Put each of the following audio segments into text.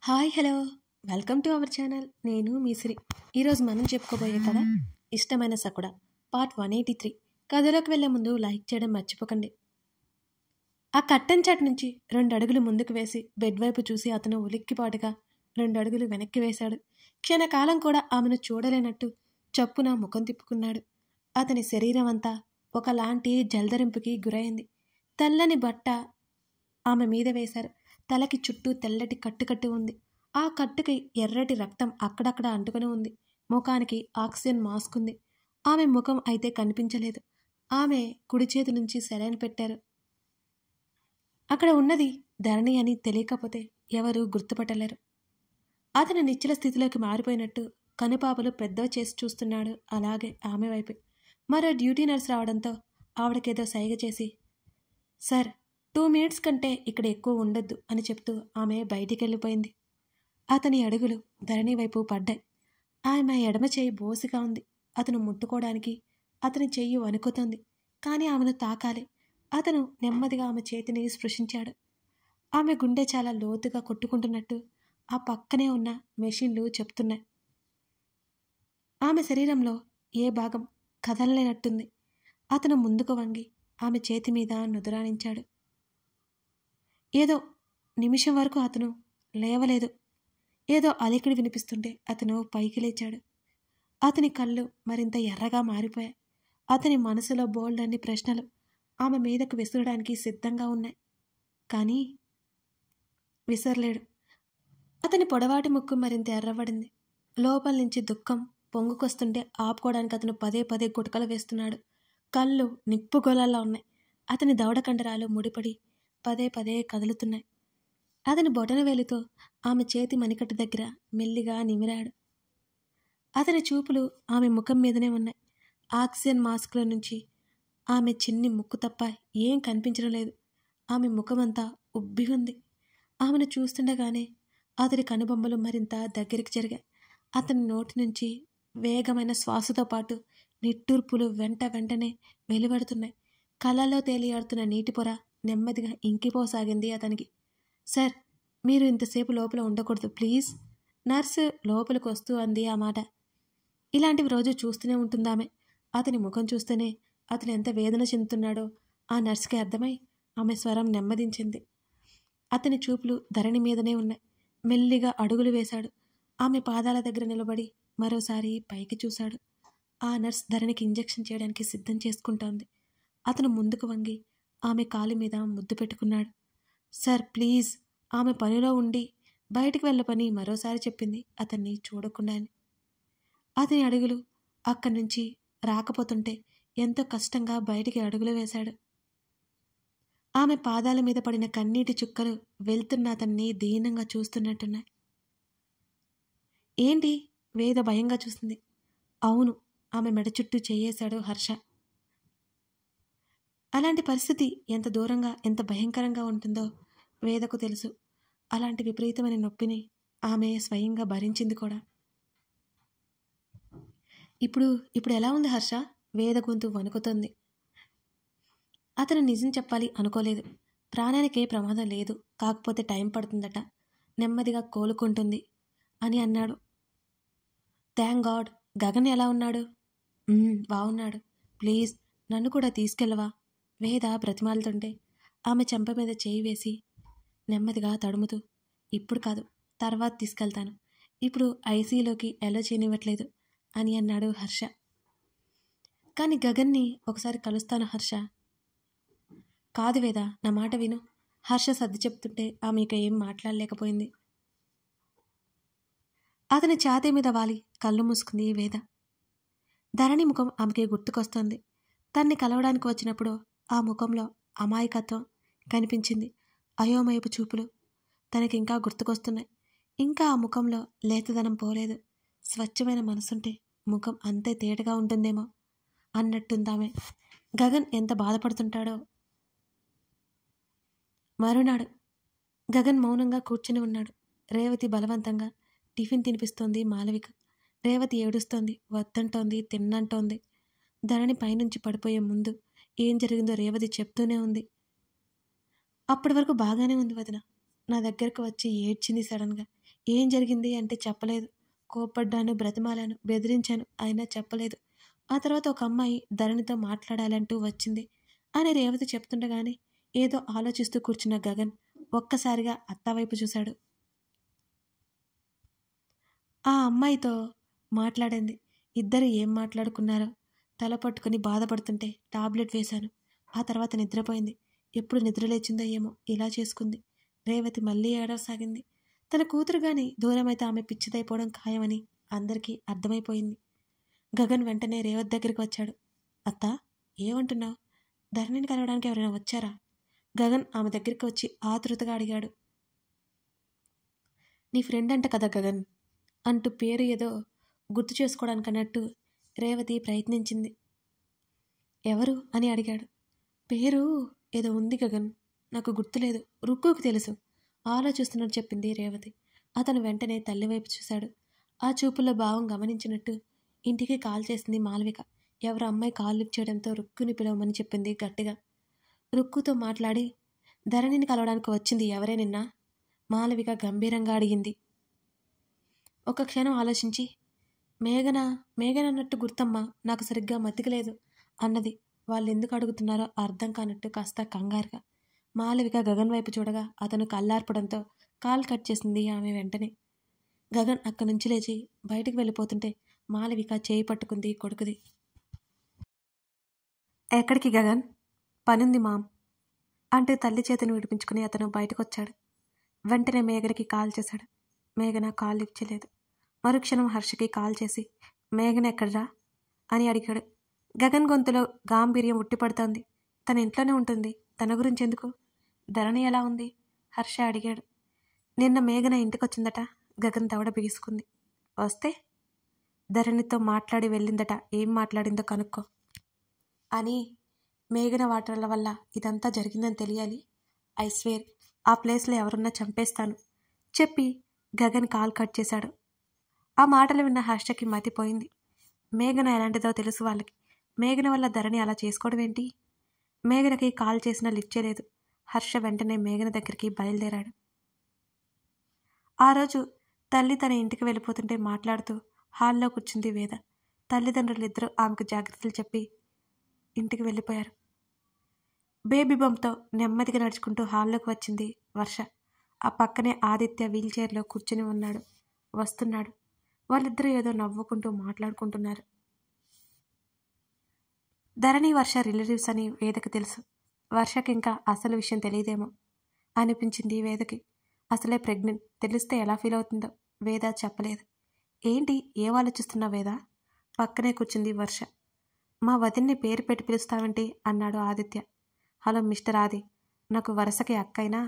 Hi hello welcome to our channel. నేను మీ సిరి. ఈరోజు మనం చెప్పుకోబోయే కథ ఇష్టమైన సకుడ పార్ట్ 183. కథలోకి వెళ్లే ముందు లైక్ చేయడం మర్చిపోకండి. ఆ కట్టెన్ చాట్ నుంచి 2 అడుగులు ముందుకు వేసి బెడ్ వైపు చూసి అతను ఉలిక్కిపాటుగా 2 అడుగులు వెనక్కి వేశాడు. క్షణకాలం కూడా ఆమెను చూడలేనట్టు చప్పున ముఖం తిప్పుకున్నాడు. అతని శరీరం అంతా ఒకలాంటి జల్దరింపుకి గురైంది. తెల్లని బట్ట ఆమె మీద వేశారు. తలకి చుట్టూ తెల్లటి కట్టు ఉంది. ఆ కట్టుకి ఎర్రటి రక్తం అక్కడక్కడ అంటుకుని ఉంది. ముఖానికి ఆక్సిజన్ మాస్క్ ఉంది. ఆమె ముఖం అయితే కనిపించలేదు. ఆమె కుడి చేతి నుంచి సెలైన్ పెట్టారు. అక్కడ ఉన్నది ధరణి అని తెలియకపోతే ఎవరు గుర్తుపట్టలేరు. అతను నిశ్చల స్థితిలోకి మారిపోయినట్టు కనుపాపలు పెద్దవి చేసి చూస్తున్నాడు. అలాగే ఆమె వైపు మరో డ్యూటీ నర్స్ రావడంతో ఆవిడకేదో సైగ చేసి, సార్ 2 మినిట్స్ కంటే ఇక్కడ ఎక్కువ ఉండొద్దు అని చెప్తూ ఆమె బయటికి వెళ్ళిపోయింది. అతని అడుగులు ధరణి వైపు పడ్డాయి. ఆమె ఎడమ చేయి బోసిగా ఉంది. అతను ముట్టుకోవడానికి అతని చెయ్యి వణుకుతోంది. కానీ ఆమెను తాకాలి. అతను నెమ్మదిగా ఆమె చేతిని స్పృశించాడు. ఆమె గుండె చాలా లోతుగా కొట్టుకుంటున్నట్టు ఆ పక్కనే ఉన్న మెషిన్లు చెప్తున్నాయి. ఆమె శరీరంలో ఏ భాగం కదలలేనట్టుంది. అతను ముందుకు వంగి ఆమె చేతి మీద నుదురానించాడు. ఏదో నిమిషం వరకు అతను లేవలేదు. ఏదో అలికిడి వినిపిస్తుంటే అతను పైకి లేచాడు. అతని కళ్ళు మరింత ఎర్రగా మారిపోయాయి. అతని మనసులో బోల్డన్ని ప్రశ్నలు ఆమె మీదకు విసరడానికి సిద్ధంగా ఉన్నాయి. కానీ విసరలేడు. అతని పొడవాటి ముక్కు మరింత ఎర్రబడింది. లోపల నుంచి దుఃఖం పొంగుకొస్తుంటే ఆపుకోవడానికి అతను పదే పదే గుటకలు వేస్తున్నాడు. కళ్ళు నిప్పుగోళాల్లో ఉన్నాయి. అతని దవడ కండరాలు ముడిపడి పదే పదే కదులుతున్నాయి. అతని బొటన వేలితో ఆమె చేతి మణికట్టు దగ్గర మెల్లిగా నిమిరాడు. అతని చూపులు ఆమె ముఖం మీదనే ఉన్నాయి. ఆక్సిజన్ మాస్క్లో నుంచి ఆమె చిన్ని ముక్కు తప్ప ఏం కనిపించడం లేదు. ఆమె ముఖమంతా ఉబ్బి ఉంది. ఆమెను చూస్తుండగానే అతడి కనుబొమ్మలు మరింత దగ్గరికి జరిగాయి. అతని నోటి నుంచి వేగమైన శ్వాసతో పాటు నిట్టూర్పులు వెంటనే వెలువడుతున్నాయి. కళ్ళలో తేలియాడుతున్న నీటి పొర నెమ్మదిగా ఇంకిపోసాగింది అతనికి. సార్, మీరు ఇంతసేపు లోపల ఉండకూడదు ప్లీజ్. నర్సు లోపలికి వస్తూ అంది ఆ మాట. ఇలాంటివి రోజు చూస్తూనే ఉంటుందామె. అతని ముఖం చూస్తేనే అతను ఎంత వేదన చెందుతున్నాడో ఆ నర్సుకి అర్థమై ఆమె స్వరం నెమ్మదించింది. అతని చూపులు ధరణి మీదనే ఉన్నాయి. మెల్లిగా అడుగులు వేశాడు. ఆమె పాదాల దగ్గర నిలబడి మరోసారి పైకి చూశాడు. ఆ నర్స్ ధరణికి ఇంజెక్షన్ చేయడానికి సిద్ధం చేసుకుంటోంది. అతను ముందుకు వంగి ఆమె కాలు మీద ముద్దు పెట్టుకున్నాడు. Sir please. ఆమె పనిలో ఉండి బయటికి వెళ్ళపని మరోసారి చెప్పింది అతన్ని చూడకుండానే. అతని అడుగులు అక్కడి నుంచి రాకపోతుంటే ఎంతో కష్టంగా బయటికి అడుగులు వేశాడు. ఆమె పాదాల మీద పడిన కన్నీటి చుక్కలు వెళ్తున్న అతన్ని దీనంగా చూస్తున్నట్టున్నాయి. ఏంటి? వేద భయంగా చూసింది. అవును, ఆమె మెడ చుట్టూ చేయేశాడు హర్ష. అలాంటి పరిస్థితి ఎంత దూరంగా ఎంత భయంకరంగా ఉంటుందో వేదకు తెలుసు. అలాంటి విపరీతమైన నొప్పిని ఆమె స్వయంగా భరించింది కూడా. ఇప్పుడు ఎలా ఉంది హర్ష? వేద గొంతు వణుకుతోంది. అతను నిజం చెప్పాలి అనుకోలేదు. ప్రాణానికే ప్రమాదం లేదు, కాకపోతే టైం పడుతుందట, నెమ్మదిగా కోలుకుంటుంది అని అన్నాడు. Thank God. గగన్ ఎలా ఉన్నాడు? బాగున్నాడు. ప్లీజ్ నన్ను కూడా తీసుకెళ్ళవా? వేద బ్రతిమాలుతుంటే ఆమె చెంప మీద చేయి వేసి నెమ్మదిగా తడుముతూ, ఇప్పుడు కాదు, తర్వాత తీసుకెళ్తాను, ఇప్పుడు ఐసీయూలోకి ఎలా చేయనివ్వట్లేదు అని అన్నాడు హర్ష. కానీ గగన్ని ఒకసారి కలుస్తాను హర్ష. కాదు వేద, నా మాట విను. హర్ష సర్ది చెప్తుంటే ఆమె ఇక ఏం మాట్లాడలేకపోయింది. అతని ఛాతీ మీద వాలి కళ్ళు మూసుకుంది వేద. ధరణి ముఖం ఆమెకి గుర్తుకొస్తోంది. తన్ని కలవడానికి వచ్చినప్పుడు ఆ ముఖంలో అమాయకత్వం కనిపించింది. అయోమయపు చూపులు తనకింకా గుర్తుకొస్తున్నాయి. ఇంకా ఆ ముఖంలో లేతదనం పోలేదు. స్వచ్ఛమైన మనసుంటే ముఖం అంతే తేటగా ఉంటుందేమో అన్నట్టుందామె. గగన్ ఎంత బాధపడుతుంటాడో. మరునాడు గగన్ మౌనంగా కూర్చుని ఉన్నాడు. రేవతి బలవంతంగా టిఫిన్ తినిపిస్తోంది మాలవిక. రేవతి ఏడుస్తోంది, వద్దంటోంది, తిన్నంటోంది. ధరణి పైనుంచి పడిపోయే ముందు ఏం జరిగిందో రేవతి చెప్తూనే ఉంది. అప్పటి వరకు బాగానే ఉంది వదిన. నా దగ్గరకు వచ్చి ఏడ్చింది సడన్గా. ఏం జరిగింది అంటే చెప్పలేదు. కోప్పడ్డాను, బ్రతిమాలాను, బెదిరించాను, అయినా చెప్పలేదు. ఆ తర్వాత ఒక అమ్మాయి ధరణితో మాట్లాడాలంటూ వచ్చింది అని రేవతి చెప్తుండగానే ఏదో ఆలోచిస్తూ కూర్చున్న గగన్ ఒక్కసారిగా అత్త వైపు చూశాడు. ఆ అమ్మాయితో మాట్లాడింది. ఇద్దరు ఏం మాట్లాడుకున్నారో తల పట్టుకుని బాధపడుతుంటే టాబ్లెట్ వేశాను. ఆ తర్వాత నిద్రపోయింది. ఎప్పుడు నిద్రలేచిందో ఏమో ఇలా చేసుకుంది. రేవతి మళ్ళీ ఏడవసాగింది. తన కూతురు గాని దూరమైతే ఆమె పిచ్చిదైపోవడం ఖాయమని అందరికీ అర్థమైపోయింది. గగన్ వెంటనే రేవతి దగ్గరికి వచ్చాడు. అత్తా, ఏమంటున్నావు? ధరణిని కలవడానికి ఎవరైనా వచ్చారా? గగన్ ఆమె దగ్గరికి వచ్చి ఆతృతగా అడిగాడు. నీ ఫ్రెండ్ అంట కదా గగన్ అంటూ పేరు ఏదో గుర్తు చేసుకోవడానికి అన్నట్టు రేవతి ప్రయత్నించింది. ఎవరు అని అడిగాడు. పేరు ఏదో ఉంది గగన్, నాకు గుర్తులేదు, రుక్కుకు తెలుసు, ఆలోచిస్తున్నట్టు చెప్పింది రేవతి. అతను వెంటనే తల్లివైపు చూశాడు. ఆ చూపుల్లో భావం గమనించినట్టు ఇంటికి కాల్ చేసింది మాలవిక. ఎవరు అమ్మాయి కాల్ లిఫ్ట్ చేయడంతో రుక్కుని పిలవమని చెప్పింది గట్టిగా. రుక్కుతో మాట్లాడి ధరణిని కలవడానికి వచ్చింది ఎవరే నిన్న? మాలవిక గంభీరంగా అడిగింది. ఒక క్షణం ఆలోచించి మేఘన అన్నట్టు గుర్తమ్మా, నాకు సరిగ్గా మతికలేదు అన్నది. వాళ్ళు ఎందుకు అడుగుతున్నారో అర్థం కానట్టు కాస్త కంగారుగా. మాలవిక గగన్ వైపు చూడగా అతను కళ్ళార్పడంతో కాల్ కట్ చేసింది ఆమె వెంటనే. గగన్ అక్కడి నుంచి లేచి బయటికి వెళ్ళిపోతుంటే మాలవిక చేయి పట్టుకుంది కొడుకుది. ఎక్కడికి గగన్? పనుంది మామ్ అంటూ తల్లి చేతిని విడిపించుకుని అతను బయటకొచ్చాడు. వెంటనే మేఘనకి కాల్ చేశాడు. మేఘన కాల్ లిఫ్ట్ చేయలేదు. మరుక్షణం హర్షకి కాల్ చేసి మేఘన ఎక్కడ్రా అని అడిగాడు. గగన్ గొంతులో గాంభీర్యం ఉట్టిపడుతోంది. తన ఇంట్లోనే ఉంటుంది, తన గురించి ఎందుకు? ధరణి ఎలా ఉంది? హర్ష అడిగాడు. నిన్న మేఘన ఇంటికొచ్చిందట. గగన్ దవడ బిగుసుకుంది. వస్తే ధరణితో మాట్లాడి వెళ్ళిందట. ఏం మాట్లాడిందో కనుక్కో అని. మేఘన వాటర్ల వల్ల ఇదంతా జరిగిందని తెలియాలి. ఐ స్వేర్ ఆ ప్లేస్లో ఎవరున్నా చంపేస్తాను చెప్పి గగన్ కాల్ కట్ చేశాడు. ఆ మాటలు విన్న హర్షకి మతిపోయింది. మేఘన ఎలాంటిదో తెలుసు వాళ్ళకి. మేఘన వల్ల ధరణి అలా చేసుకోవడం ఏంటి? మేఘనకి కాల్ చేసినా లిఫ్ట్ చేయలేదు. హర్ష వెంటనే మేఘన దగ్గరికి బయలుదేరాడు. ఆ రోజు తల్లి తన ఇంటికి వెళ్ళిపోతుంటే మాట్లాడుతూ హాల్లో కూర్చుంది వేద. తల్లిదండ్రులిద్దరూ ఆమెకు జాగ్రత్తలు చెప్పి ఇంటికి వెళ్ళిపోయారు. బేబీ బంప్తో నెమ్మదిగా నడుచుకుంటూ హాల్లోకి వచ్చింది వర్ష. ఆ పక్కనే ఆదిత్య వీల్చైర్లో కూర్చుని ఉన్నాడు. వస్తున్నాడు. వాళ్ళిద్దరూ ఏదో నవ్వుకుంటూ మాట్లాడుకుంటున్నారు. ధరణి వర్ష రిలేటివ్స్ అని వేదకి తెలుసు. వర్షకి ఇంకా అసలు విషయం తెలియదేమో అనిపించింది వేదకి. అసలే ప్రెగ్నెంట్, తెలిస్తే ఎలా ఫీల్ అవుతుందో. వేద చెప్పలేదు. ఏంటి, ఏం ఆలోచిస్తున్నావు వేద? పక్కనే కూర్చుంది వర్ష. మా వదిన్ని పేరు పెట్టి పిలుస్తావేంటి అన్నాడు ఆదిత్య. హలో మిస్టర్ ఆది, నాకు వరుసకి అక్కైనా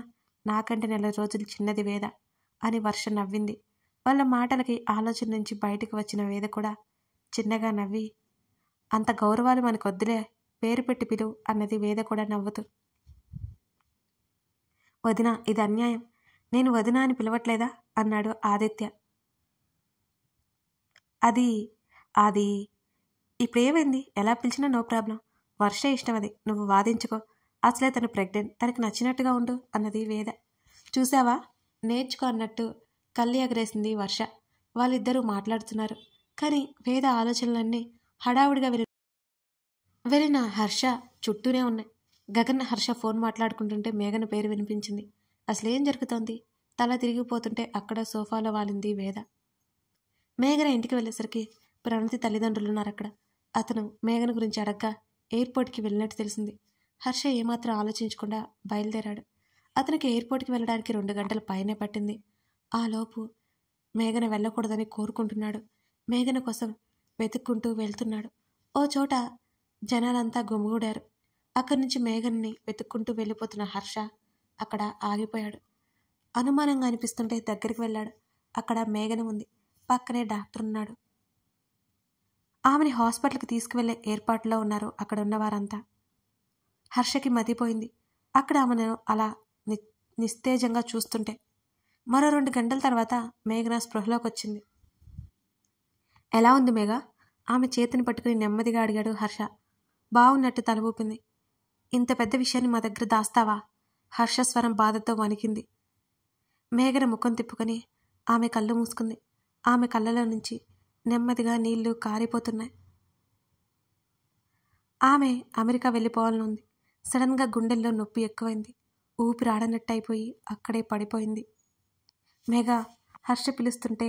నాకంటే 4 రోజులు చిన్నది వేద అని వర్ష నవ్వింది. వాళ్ళ మాటలకి ఆలోచన నుంచి బయటకు వచ్చిన వేద కూడా చిన్నగా నవ్వి, అంత గౌరవాలు మనకొద్దులే, పేరు పెట్టి పిలువు అన్నది వేద కూడా నవ్వుతూ. వదిన, ఇది అన్యాయం, నేను వదిన అని పిలవట్లేదా అన్నాడు ఆదిత్య. అది ఇప్పుడేమైంది, ఎలా పిలిచినా నో ప్రాబ్లం. వర్ష ఇష్టం, అది నువ్వు వాదించుకో. అసలే తను ప్రెగ్నెంట్, తనకి నచ్చినట్టుగా ఉండు అన్నది వేద. చూసావా, నేర్చుకో అన్నట్టు కళ్ళు ఎగరేసింది వర్ష. వాళ్ళిద్దరూ మాట్లాడుతున్నారు. కానీ వేద ఆలోచనలన్నీ హడావుడిగా వెళ్ళిన హర్ష చుట్టూనే ఉన్నాయి. గగన్ హర్ష ఫోన్ మాట్లాడుకుంటుంటే మేఘన పేరు వినిపించింది. అసలేం జరుగుతోంది? తల తిరిగిపోతుంటే అక్కడ సోఫాలో వాలింది వేద. మేఘన ఇంటికి వెళ్ళేసరికి ప్రణతి తల్లిదండ్రులున్నారు అక్కడ. అతను మేఘన గురించి అడగ్గా ఎయిర్పోర్ట్కి వెళ్ళినట్టు తెలిసింది. హర్ష ఏమాత్రం ఆలోచించకుండా బయలుదేరాడు. అతనికి ఎయిర్పోర్ట్కి వెళ్ళడానికి 2 గంటల పైనే పట్టింది. ఆ లోపు మేఘన వెళ్ళకూడదని కోరుకుంటున్నాడు. మేఘన కోసం వెతుక్కుంటూ వెళ్తున్నాడు. ఓ చోట జనాలంతా గుమిగూడారు. అక్కడి నుంచి మేఘన్ని వెతుక్కుంటూ వెళ్ళిపోతున్న హర్ష అక్కడ ఆగిపోయాడు. అనుమానంగా అనిపిస్తుంటే దగ్గరికి వెళ్ళాడు. అక్కడ మేఘన ఉంది. పక్కనే డాక్టర్ ఉన్నాడు. ఆమెని హాస్పిటల్కి తీసుకువెళ్లే ఏర్పాటులో ఉన్నారు అక్కడ ఉన్నవారంతా. హర్షకి మతిపోయింది అక్కడ ఆమెను అలా నిస్తేజంగా చూస్తుంటే. మరో 2 గంటల తర్వాత మేఘన స్పృహలోకి వచ్చింది. ఎలా ఉంది మేఘ? ఆమె చేతిని పట్టుకుని నెమ్మదిగా అడిగాడు హర్ష. బాగున్నట్టు తల ఊపింది. ఇంత పెద్ద విషయాన్ని మా దగ్గర దాస్తావా? హర్ష స్వరం బాధతో వణికింది. మేఘన ముఖం తిప్పుకొని ఆమె కళ్ళు మూసుకుంది. ఆమె కళ్ళలో నుంచి నెమ్మదిగా నీళ్లు కారిపోతున్నాయి. ఆమె అమెరికా వెళ్ళిపోవాలనుంది. సడన్గా గుండెల్లో నొప్పి ఎక్కువైంది. ఊపిరాడనట్టు అయిపోయి అక్కడే పడిపోయింది. మేఘ హర్ష పిలుస్తుంటే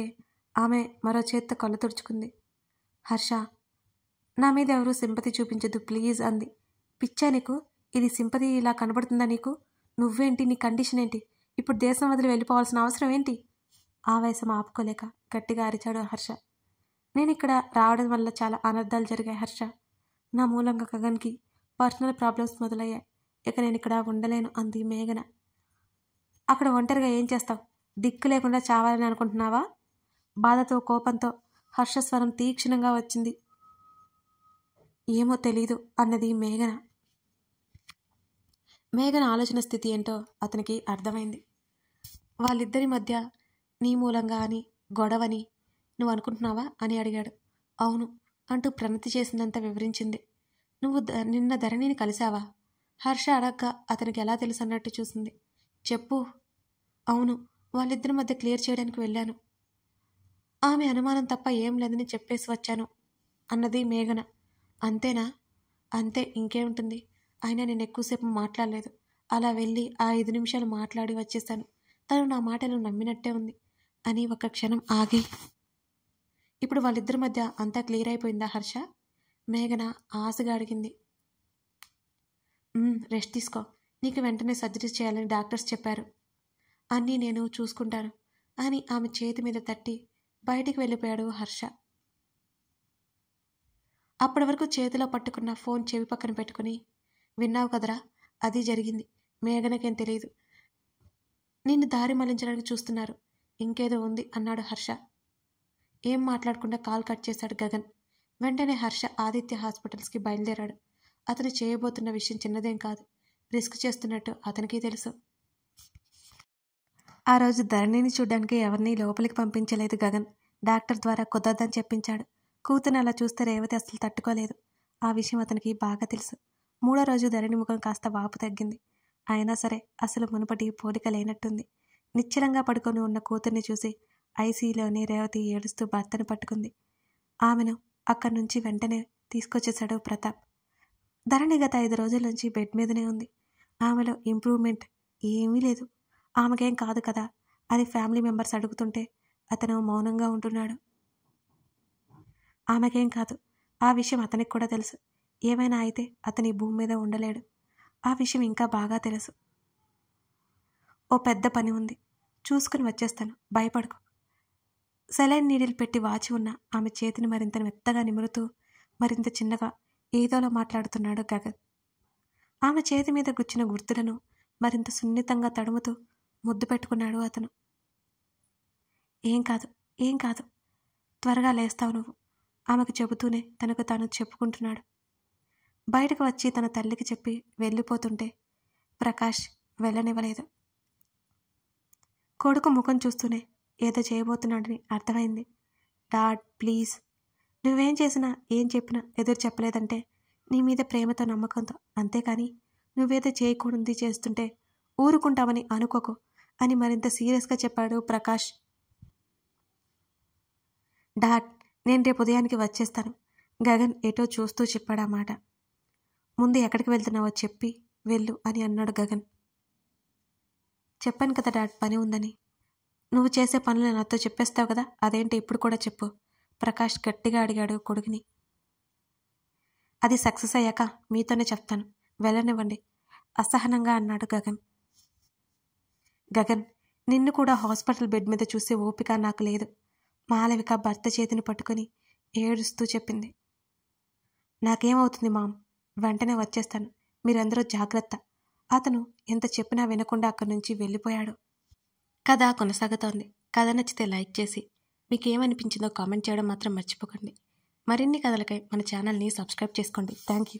ఆమె మరో చేత్తో కళ్ళు తుడుచుకుంది. హర్ష, నా మీద ఎవరూ సింపతి చూపించద్దు ప్లీజ్ అంది. పిచ్చా నీకు? ఇది సింపతి ఇలా కనబడుతుందా నీకు? నువ్వేంటి? నీ కండిషన్ ఏంటి? ఇప్పుడు దేశం వదిలి వెళ్ళిపోవాల్సిన అవసరం ఏంటి? ఆవేశం ఆపుకోలేక గట్టిగా అరిచాడు హర్ష. నేను ఇక్కడ రావడం వల్ల చాలా అనర్థాలు జరిగాయి హర్ష. నా మూలంగా గగన్కి పర్సనల్ ప్రాబ్లమ్స్ మొదలయ్యాయి. ఇక నేను ఇక్కడ ఉండలేను అంది మేఘన. అక్కడ ఒంటరిగా ఏం చేస్తావు? దిక్కు లేకుండా చావాలని అనుకుంటున్నావా? బాధతో కోపంతో హర్షస్వరం తీక్షణంగా వచ్చింది. ఏమో తెలీదు అన్నది మేఘన. మేఘన ఆలోచన స్థితి ఏంటో అతనికి అర్థమైంది. వాళ్ళిద్దరి మధ్య నీ మూలంగా అని గొడవని నువ్వు అనుకుంటున్నావా అని అడిగాడు. అవును అంటూ ప్రణతి చేసిందంతా వివరించింది. నువ్వు నిన్న ధరణిని కలిశావా? హర్ష అడగ్గా అతనికి ఎలా తెలుసు అన్నట్టు చూసింది. చెప్పు. అవును, వాళ్ళిద్దరి మధ్య క్లియర్ చేయడానికి వెళ్ళాను. ఆమె అనుమానం తప్ప ఏం లేదని చెప్పేసి వచ్చాను అన్నది మేఘన. అంతేనా? అంతే, ఇంకేముంటుంది. అయినా నేను ఎక్కువసేపు మాట్లాడలేదు. అలా వెళ్ళి ఆ 5 నిమిషాలు మాట్లాడి వచ్చేసాను. తను నా మాటలు నమ్మినట్టే ఉంది అని ఒక క్షణం ఆగి, ఇప్పుడు వాళ్ళిద్దరి మధ్య అంతా క్లియర్ అయిపోయిందా హర్ష? మేఘన ఆశగా అడిగింది. రెస్ట్ తీసుకో. నీకు వెంటనే సర్జరీ చేయాలని డాక్టర్స్ చెప్పారు. అన్నీ నేను చూసుకుంటాను అని ఆమె చేతి మీద తట్టి బయటికి వెళ్ళిపోయాడు హర్ష. అప్పటి వరకు చేతిలో పట్టుకున్న ఫోన్ చెవి పక్కన పెట్టుకుని, విన్నావు కదరా, అది జరిగింది. మేఘనకేం తెలియదు. నిన్ను దారి మళ్లించడానికి చూస్తున్నారు. ఇంకేదో ఉంది అన్నాడు హర్ష. ఏం మాట్లాడకుండా కాల్ కట్ చేశాడు గగన్. వెంటనే హర్ష ఆదిత్య హాస్పిటల్స్కి బయలుదేరాడు. అతను చేయబోతున్న విషయం చిన్నదేం కాదు. రిస్క్ చేస్తున్నట్టు అతనికి తెలుసు. ఆ రోజు ధరణిని చూడ్డానికి ఎవరినీ లోపలికి పంపించలేదు గగన్. డాక్టర్ ద్వారా కుదరదని చెప్పించాడు. కూతురు అలా చూస్తే రేవతి అసలు తట్టుకోలేదు. ఆ విషయం అతనికి బాగా తెలుసు. 3వ రోజు ధరణి ముఖం కాస్త వాపు తగ్గింది. అయినా సరే అసలు మునుపటి పోలిక లేనట్టుంది. నిశ్చలంగా పడుకొని ఉన్న కూతుర్ని చూసి ఐసీయూలోని రేవతి ఏడుస్తూ భర్తను పట్టుకుంది. ఆమెను అక్కడి నుంచి వెంటనే తీసుకొచ్చేశాడు ప్రతాప్. ధరణి గత 5 రోజుల నుంచి బెడ్ మీదనే ఉంది. ఆమెలో ఇంప్రూవ్మెంట్ ఏమీ లేదు. ఆమెకేం కాదు కదా అని ఫ్యామిలీ మెంబర్స్ అడుగుతుంటే అతను మౌనంగా ఉంటున్నాడు. ఆమెకేం కాదు, ఆ విషయం అతనికి కూడా తెలుసు. ఏమైనా అయితే అతని భూమి మీద ఉండలేడు. ఆ విషయం ఇంకా బాగా తెలుసు. ఓ పెద్ద పని ఉంది, చూసుకుని వచ్చేస్తాను, భయపడకు. సెలైన్ నీడిల్ పెట్టి వాచి ఉన్న ఆమె చేతిని మరింత మెత్తగా నిమురుతూ మరింత చిన్నగా ఏదోలా మాట్లాడుతున్నాడు గగన్. ఆమె చేతి మీద గుచ్చిన గుర్తులను మరింత సున్నితంగా తడుముతూ ముద్దు పెట్టుకున్నాడు అతను. ఏం కాదు, ఏం కాదు, త్వరగా లేస్తావు నువ్వు ఆమెకు చెబుతూనే తనకు తాను చెప్పుకుంటున్నాడు. బయటకు వచ్చి తన తల్లికి చెప్పి వెళ్ళిపోతుంటే ప్రకాష్ వెళ్ళనివ్వలేదు. కొడుకు ముఖం చూస్తూనే ఏదో చేయబోతున్నాడని అర్థమైంది. డాడ్ ప్లీజ్, నువ్వేం చేసినా ఏం చెప్పినా ఎదురు చెప్పలేదంటే నీ మీద ప్రేమతో నమ్మకంతో, అంతేకాని నువ్వేదో చేయకూడదు చేస్తుంటే ఊరుకుంటామని అనుకోకు అని మరింత సీరియస్గా చెప్పాడు ప్రకాష్. డాడ్, నేను రేపు ఉదయానికి వచ్చేస్తాను. గగన్ ఎటో చూస్తూ చెప్పాడు ఆ మాట. ముందు ఎక్కడికి వెళ్తున్నావో చెప్పి వెళ్ళు అని అన్నాడు గగన్. చెప్పాను కదా డాడ్, పని ఉందని. నువ్వు చేసే పనులు నాతో చెప్పేస్తావు కదా, అదేంటి ఇప్పుడు కూడా చెప్పు. ప్రకాష్ గట్టిగా అడిగాడు కొడుకుని. అది సక్సెస్ అయ్యాక మీతోనే చెప్తాను, వెళ్ళనివ్వండి అసహనంగా అన్నాడు గగన్. గగన్, నిన్ను కూడా హాస్పిటల్ బెడ్ మీద చూసే ఓపిక నాకు లేదు. మాలవిక భర్త చేతిని పట్టుకుని ఏడుస్తూ చెప్పింది. నాకేమవుతుంది మామ్, వెంటనే వచ్చేస్తాను, మీరందరూ జాగ్రత్త. అతను ఎంత చెప్పినా వినకుండా అక్కడి నుంచి వెళ్ళిపోయాడు. కథ కొనసాగుతోంది. కథ నచ్చితే లైక్ చేసి మీకేమనిపించిందో కామెంట్ చేయడం మాత్రం మర్చిపోకండి. మరిన్ని కథలకై మన ఛానల్ని సబ్స్క్రైబ్ చేసుకోండి. Thank you.